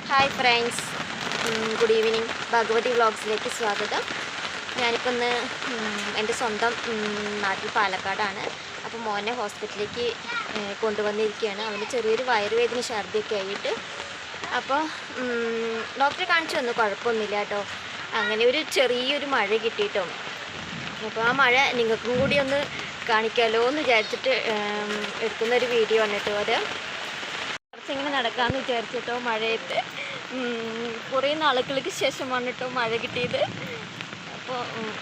Hi friends, good evening. Bhagavathi വ്ളോഗ്സിലേക്ക് സ്വാഗതം. ഞാനിപ്പോൾ ഇന്ന് എൻ്റെ സ്വന്തം നാട്ടിൽ പാലക്കാടാണ്. അപ്പോൾ മോനെ ഹോസ്പിറ്റലിലേക്ക് കൊണ്ടുവന്നിരിക്കുകയാണ്. അവന് ചെറിയൊരു വയറുവേദന ഛർദിയൊക്കെ ആയിട്ട്. അപ്പോൾ ഡോക്ടറെ കാണിച്ചു വന്നു, കുഴപ്പമൊന്നുമില്ല കേട്ടോ. അങ്ങനെ ഒരു ചെറിയൊരു മഴ കിട്ടിയിട്ടോ. അപ്പോൾ ആ മഴ നിങ്ങൾക്കും കൂടി ഒന്ന് കാണിക്കാമല്ലോ എന്ന് വിചാരിച്ചിട്ട് എടുക്കുന്നൊരു വീഡിയോ ആണ് കേട്ടോ. അത് കുറച്ചിങ്ങനെ നടക്കാമെന്ന് വിചാരിച്ചിട്ടോ. മഴയത്ത് കുറേ നാളുകൾക്ക് ശേഷമാണ് കേട്ടോ മഴ കിട്ടിയത്. അപ്പോൾ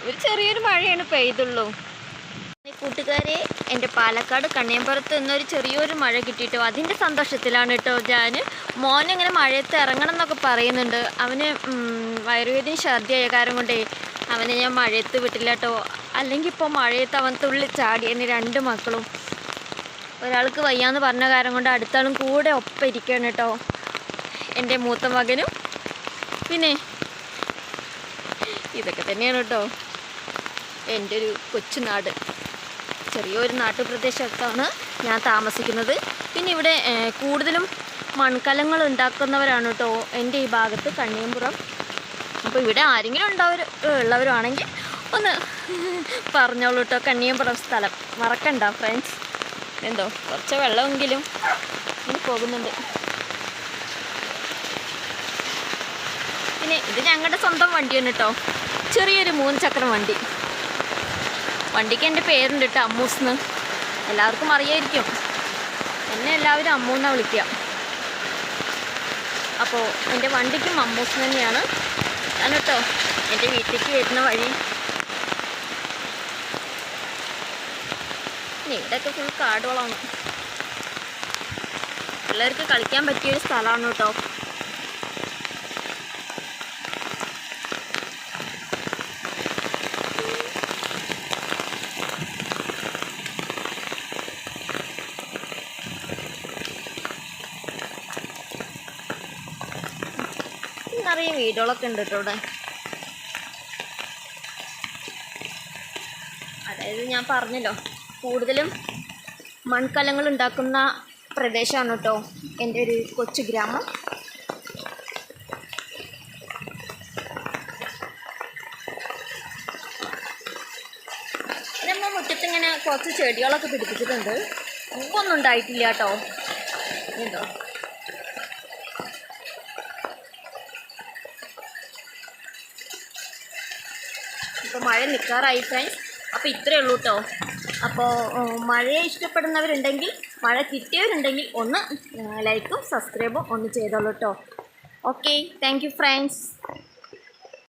ഒരു ചെറിയൊരു മഴയാണ് പെയ്തുള്ളൂ. കൂട്ടുകാരെ, എൻ്റെ പാലക്കാട് കണ്ണേമ്പുറത്ത് നിന്നൊരു ചെറിയൊരു മഴ കിട്ടിയിട്ടോ. അതിൻ്റെ സന്തോഷത്തിലാണ് കേട്ടോ ഞാൻ. മോനിങ്ങനെ മഴയത്ത് ഇറങ്ങണം എന്നൊക്കെ പറയുന്നുണ്ട്. അവന് വയറുവേദന ഛർദിയായ കാരണം കൊണ്ടേ അവനെ ഞാൻ മഴയത്ത് വിട്ടില്ല കേട്ടോ. അല്ലെങ്കിൽ ഇപ്പോൾ മഴയത്ത് അവൻ തുള്ളി ചാടി. എന്നെ രണ്ട് മക്കളും, ഒരാൾക്ക് വയ്യാന്ന് പറഞ്ഞ കാരണം കൊണ്ട് അടുത്താളും കൂടെ ഒപ്പം ഇരിക്കുകയാണ് കേട്ടോ. എൻ്റെ മൂത്ത മകനും. പിന്നെ ഇതൊക്കെ തന്നെയാണ് കേട്ടോ എൻ്റെ ഒരു കൊച്ചു നാട്. ചെറിയൊരു നാട്ടുപ്രദേശത്താണ് ഞാൻ താമസിക്കുന്നത്. പിന്നെ ഇവിടെ കൂടുതലും മൺകലങ്ങൾ ഉണ്ടാക്കുന്നവരാണ് കേട്ടോ എൻ്റെ ഈ ഭാഗത്ത്, കണ്ണിയമ്പുറം. അപ്പോൾ ഇവിടെ ആരെങ്കിലും ഉള്ളവരാണെങ്കിൽ ഒന്ന് പറഞ്ഞോളൂ കേട്ടോ. കണ്ണിയമ്പുറം സ്ഥലം മറക്കണ്ട ഫ്രണ്ട്സ്. എന്തോ കുറച്ച് വെള്ളമെങ്കിലും ഇനി പോകുന്നുണ്ട്. പിന്നെ ഇത് ഞങ്ങളുടെ സ്വന്തം വണ്ടിയാണ് കേട്ടോ. ചെറിയൊരു 3 ചക്രം വണ്ടി. വണ്ടിക്ക് എൻ്റെ പേരുണ്ട് കേട്ടോ, അമ്മൂസ്ന്ന്. എല്ലാവർക്കും അറിയായിരിക്കും. എന്നെ എല്ലാവരും അമ്മൂന്നാണ് വിളിക്കുക. അപ്പോൾ എൻ്റെ വണ്ടിക്കും അമ്മൂസ് തന്നെയാണ്. ഞാൻ കേട്ടോ എൻ്റെ വീട്ടിലേക്ക് വരുന്ന വഴി. പിന്നെ ഇവിടെയൊക്കെ ഫുൾ കാടുകളാണ്. പിള്ളേർക്ക് കളിക്കാൻ പറ്റിയൊരു സ്ഥലമാണ് കേട്ടോ. നിറയെ വീടുകളൊക്കെ ഉണ്ട് കേട്ടോ ഇവിടെ. അതായത് ഞാൻ പറഞ്ഞല്ലോ, കൂടുതലും മൺകലങ്ങൾ ഉണ്ടാക്കുന്ന പ്രദേശമാണ് കേട്ടോ എൻ്റെ ഒരു കൊച്ചു ഗ്രാമം. നമ്മൾ മുറ്റത്തിങ്ങനെ കുറച്ച് ചെടികളൊക്കെ പിടിപ്പിച്ചിട്ടുണ്ട്. പൂവൊന്നും ഉണ്ടായിട്ടില്ല കേട്ടോ. എന്തോ ഇപ്പോൾ മഴ നിൽക്കാറായി ഫ്രണ്ട്സ്. അപ്പോൾ ഇത്രയേ ഉള്ളൂ കേട്ടോ. അപ്പോൾ മഴയെ ഇഷ്ടപ്പെടുന്നവരുണ്ടെങ്കിൽ, മഴ കിട്ടിയവരുണ്ടെങ്കിൽ ഒന്ന് ലൈക്കും സബ്സ്ക്രൈബും ഒന്ന് ചെയ്തോളൂ കേട്ടോ. Okay, thank you friends.